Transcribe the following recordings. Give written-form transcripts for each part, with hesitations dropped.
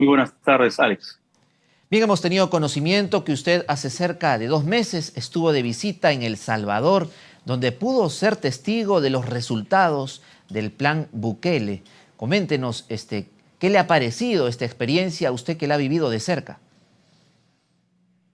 Muy buenas tardes, Alex. Bien, hemos tenido conocimiento que usted hace cerca de 2 meses estuvo de visita en El Salvador, donde pudo ser testigo de los resultados del plan Bukele. Coméntenos, ¿qué le ha parecido esta experiencia a usted que la ha vivido de cerca?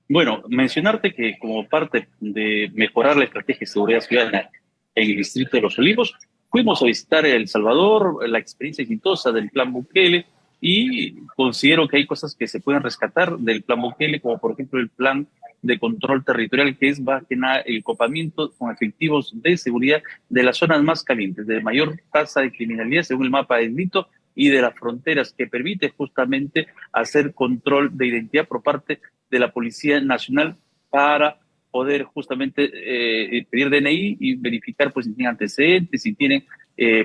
Bueno, mencionarte que como parte de mejorar la estrategia de seguridad ciudadana en el Distrito de Los Olivos, fuimos a visitar El Salvador, la experiencia exitosa del plan Bukele, y considero que hay cosas que se pueden rescatar del plan Bukele, como por ejemplo el plan de control territorial, que es más que nada el copamiento con efectivos de seguridad de las zonas más calientes, de mayor tasa de criminalidad según el mapa del delito y de las fronteras, que permite justamente hacer control de identidad por parte de la Policía Nacional para poder justamente pedir DNI y verificar pues si tienen antecedentes, si tienen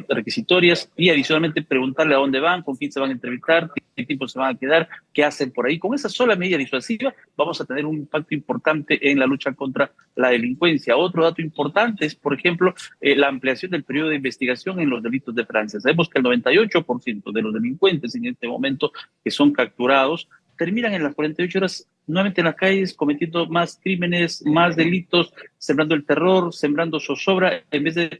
requisitorias, y adicionalmente preguntarle a dónde van, con quién se van a entrevistar, qué tiempo se van a quedar, qué hacen por ahí. Con esa sola medida disuasiva vamos a tener un impacto importante en la lucha contra la delincuencia. Otro dato importante es, por ejemplo, la ampliación del periodo de investigación en los delitos de Francia. Sabemos que el 98% de los delincuentes en este momento que son capturados terminan en las 48 horas nuevamente en las calles cometiendo más crímenes, más delitos, sembrando el terror, sembrando zozobra, en vez de,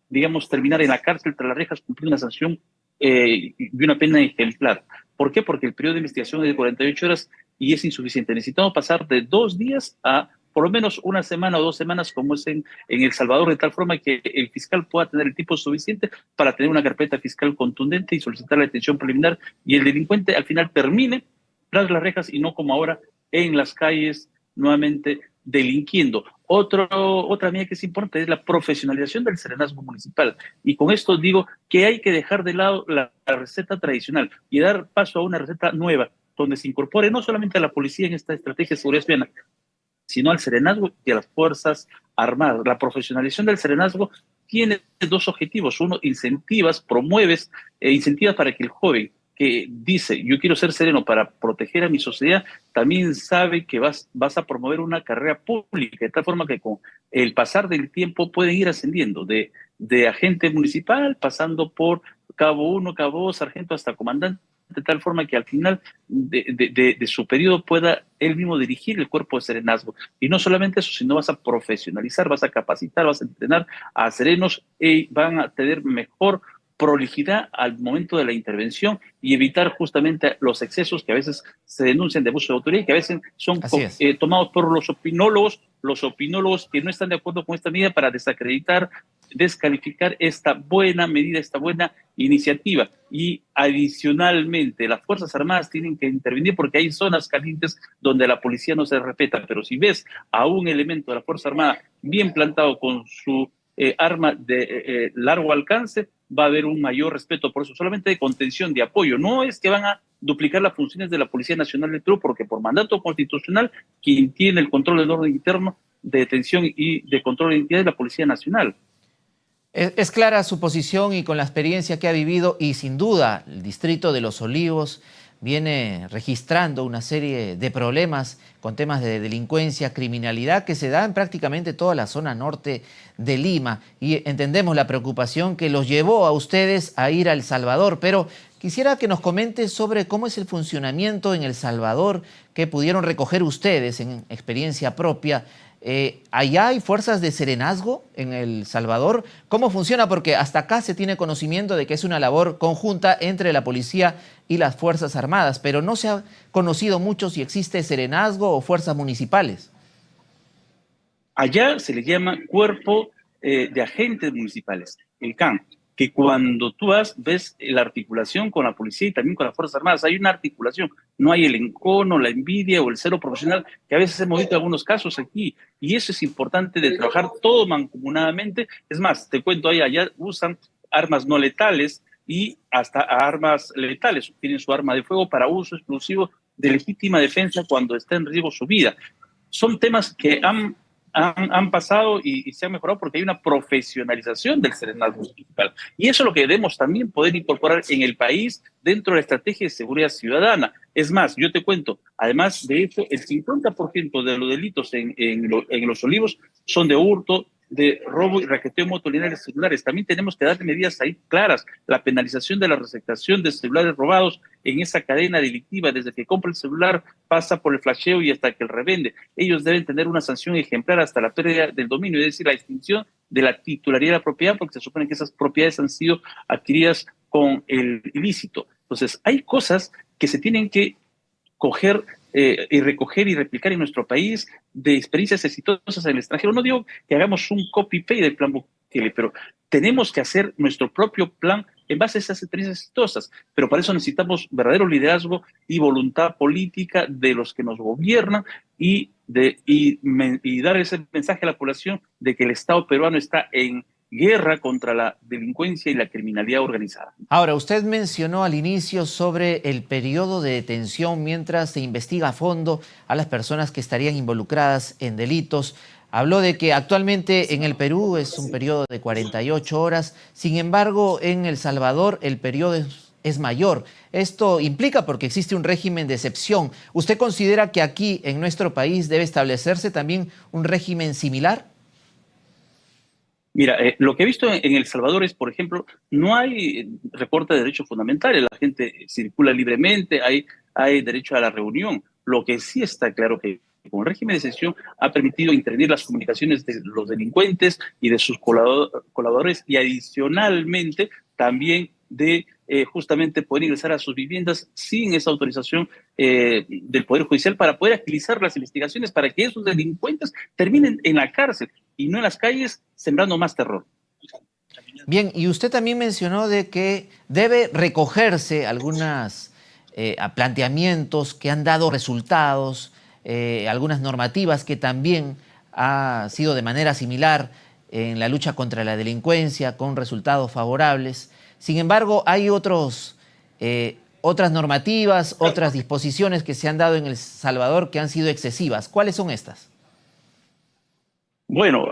digamos, terminar en la cárcel tras las rejas, cumplir una sanción y una pena ejemplar. ¿Por qué? Porque el periodo de investigación es de 48 horas y es insuficiente. Necesitamos pasar de 2 días a por lo menos una semana o 2 semanas, como es en El Salvador, de tal forma que el fiscal pueda tener el tiempo suficiente para tener una carpeta fiscal contundente y solicitar la detención preliminar, y el delincuente al final termine tras las rejas y no como ahora en las calles nuevamente delinquiendo. Otra medida que es importante es la profesionalización del serenazgo municipal. Y con esto digo que hay que dejar de lado la receta tradicional y dar paso a una receta nueva, donde se incorpore no solamente a la policía en esta estrategia de seguridad ciudadana, sino al serenazgo y a las Fuerzas Armadas. La profesionalización del serenazgo tiene dos objetivos. Uno, incentivas para que el joven que dice yo quiero ser sereno para proteger a mi sociedad, también sabe que vas a promover una carrera pública, de tal forma que con el pasar del tiempo pueden ir ascendiendo de agente municipal, pasando por cabo uno, cabo dos, sargento hasta comandante, de tal forma que al final de su periodo pueda él mismo dirigir el cuerpo de serenazgo. Y no solamente eso, sino vas a profesionalizar, vas a capacitar, vas a entrenar a serenos y van a tener mejor prolijidad al momento de la intervención y evitar justamente los excesos que a veces se denuncian de abuso de autoridad y que a veces son Así es. tomados por los opinólogos que no están de acuerdo con esta medida para desacreditar, descalificar esta buena medida, esta buena iniciativa. Y adicionalmente, las Fuerzas Armadas tienen que intervenir porque hay zonas calientes donde la policía no se respeta, pero si ves a un elemento de la Fuerza Armada bien plantado con su arma de largo alcance, va a haber un mayor respeto. Por eso, solamente de contención, de apoyo. No es que van a duplicar las funciones de la Policía Nacional del Perú, porque por mandato constitucional, quien tiene el control del orden interno, de detención y de control de identidad es la Policía Nacional. Es clara su posición y con la experiencia que ha vivido, y sin duda el distrito de Los Olivos viene registrando una serie de problemas con temas de delincuencia, criminalidad que se da en prácticamente toda la zona norte de Lima, y entendemos la preocupación que los llevó a ustedes a ir a El Salvador, pero quisiera que nos comente sobre cómo es el funcionamiento en El Salvador que pudieron recoger ustedes en experiencia propia. ¿Allá hay fuerzas de serenazgo en El Salvador? ¿Cómo funciona? Porque hasta acá se tiene conocimiento de que es una labor conjunta entre la policía y las Fuerzas Armadas, pero no se ha conocido mucho si existe serenazgo o fuerzas municipales. Allá se le llama Cuerpo de Agentes Municipales, el CAM, que cuando tú ves la articulación con la policía y también con las Fuerzas Armadas, hay una articulación, no hay el encono, la envidia o el cero profesional que a veces hemos visto en algunos casos aquí, y eso es importante de trabajar todo mancomunadamente. Es más, te cuento, allá usan armas no letales y hasta armas letales, tienen su arma de fuego para uso exclusivo de legítima defensa cuando está en riesgo su vida. Son temas que han pasado y se han mejorado porque hay una profesionalización del serenazgo municipal. Y eso es lo que debemos también poder incorporar en el país dentro de la estrategia de seguridad ciudadana. Es más, yo te cuento, además de hecho, el 50% de los delitos en Los Olivos son de hurto, de robo y raqueteo motolinea de celulares. También tenemos que darle medidas ahí claras, la penalización de la receptación de celulares robados en esa cadena delictiva, desde que compra el celular, pasa por el flasheo y hasta que el revende. Ellos deben tener una sanción ejemplar hasta la pérdida del dominio, es decir, la extinción de la titularidad de la propiedad, porque se supone que esas propiedades han sido adquiridas con el ilícito. Entonces, hay cosas que se tienen que coger y recoger y replicar en nuestro país de experiencias exitosas en el extranjero. No digo que hagamos un copy-paste del plan Bukele, pero tenemos que hacer nuestro propio plan en base a esas experiencias exitosas. Pero para eso necesitamos verdadero liderazgo y voluntad política de los que nos gobiernan y dar ese mensaje a la población de que el Estado peruano está en guerra contra la delincuencia y la criminalidad organizada. Ahora, usted mencionó al inicio sobre el periodo de detención mientras se investiga a fondo a las personas que estarían involucradas en delitos. Habló de que actualmente en el Perú es un periodo de 48 horas, sin embargo en El Salvador el periodo es mayor. Esto implica porque existe un régimen de excepción. ¿Usted considera que aquí en nuestro país debe establecerse también un régimen similar? Mira, lo que he visto en El Salvador es, por ejemplo, no hay recorte de derechos fundamentales, la gente circula libremente, hay derecho a la reunión. Lo que sí está claro que con el régimen de excepción ha permitido intervenir las comunicaciones de los delincuentes y de sus colaboradores y adicionalmente también de justamente poder ingresar a sus viviendas sin esa autorización del Poder Judicial para poder agilizar las investigaciones para que esos delincuentes terminen en la cárcel y no en las calles sembrando más terror. Bien, y usted también mencionó de que debe recogerse algunos planteamientos que han dado resultados, algunas normativas que también ha sido de manera similar en la lucha contra la delincuencia con resultados favorables. Sin embargo, hay otras normativas, otras disposiciones que se han dado en El Salvador que han sido excesivas. ¿Cuáles son estas? Bueno,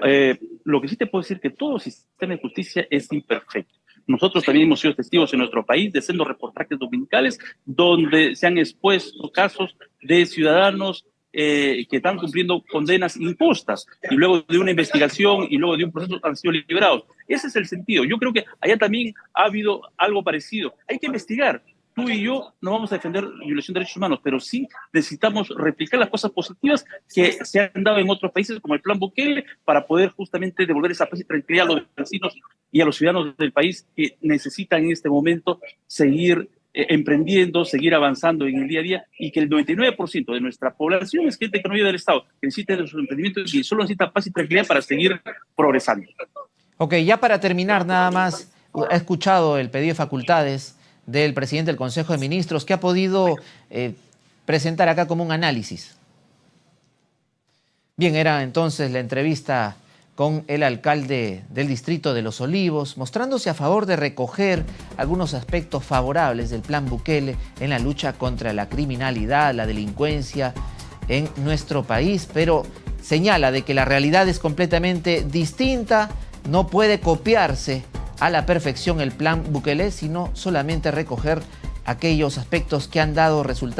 lo que sí te puedo decir es que todo sistema de justicia es imperfecto. Nosotros también hemos sido testigos en nuestro país de sendos reportajes dominicales donde se han expuesto casos de ciudadanos que están cumpliendo condenas injustas y luego de una investigación y luego de un proceso han sido liberados. Ese es el sentido. Yo creo que allá también ha habido algo parecido. Hay que investigar. Tú y yo no vamos a defender violación de derechos humanos, pero sí necesitamos replicar las cosas positivas que se han dado en otros países, como el Plan Bukele, para poder justamente devolver esa paz y tranquilidad a los vecinos y a los ciudadanos del país que necesitan en este momento seguir emprendiendo, seguir avanzando en el día a día y que el 99% de nuestra población es gente que no vive del Estado, que necesita de sus emprendimientos y solo necesita paz y tranquilidad para seguir progresando. Ok, ya para terminar nada más, he escuchado el pedido de facultades del presidente del Consejo de Ministros, que ha podido presentar acá como un análisis. Bien, era entonces la entrevista con el alcalde del distrito de Los Olivos, mostrándose a favor de recoger algunos aspectos favorables del plan Bukele en la lucha contra la criminalidad, la delincuencia en nuestro país, pero señala de que la realidad es completamente distinta, no puede copiarse a la perfección el plan Bukele, sino solamente recoger aquellos aspectos que han dado resultados.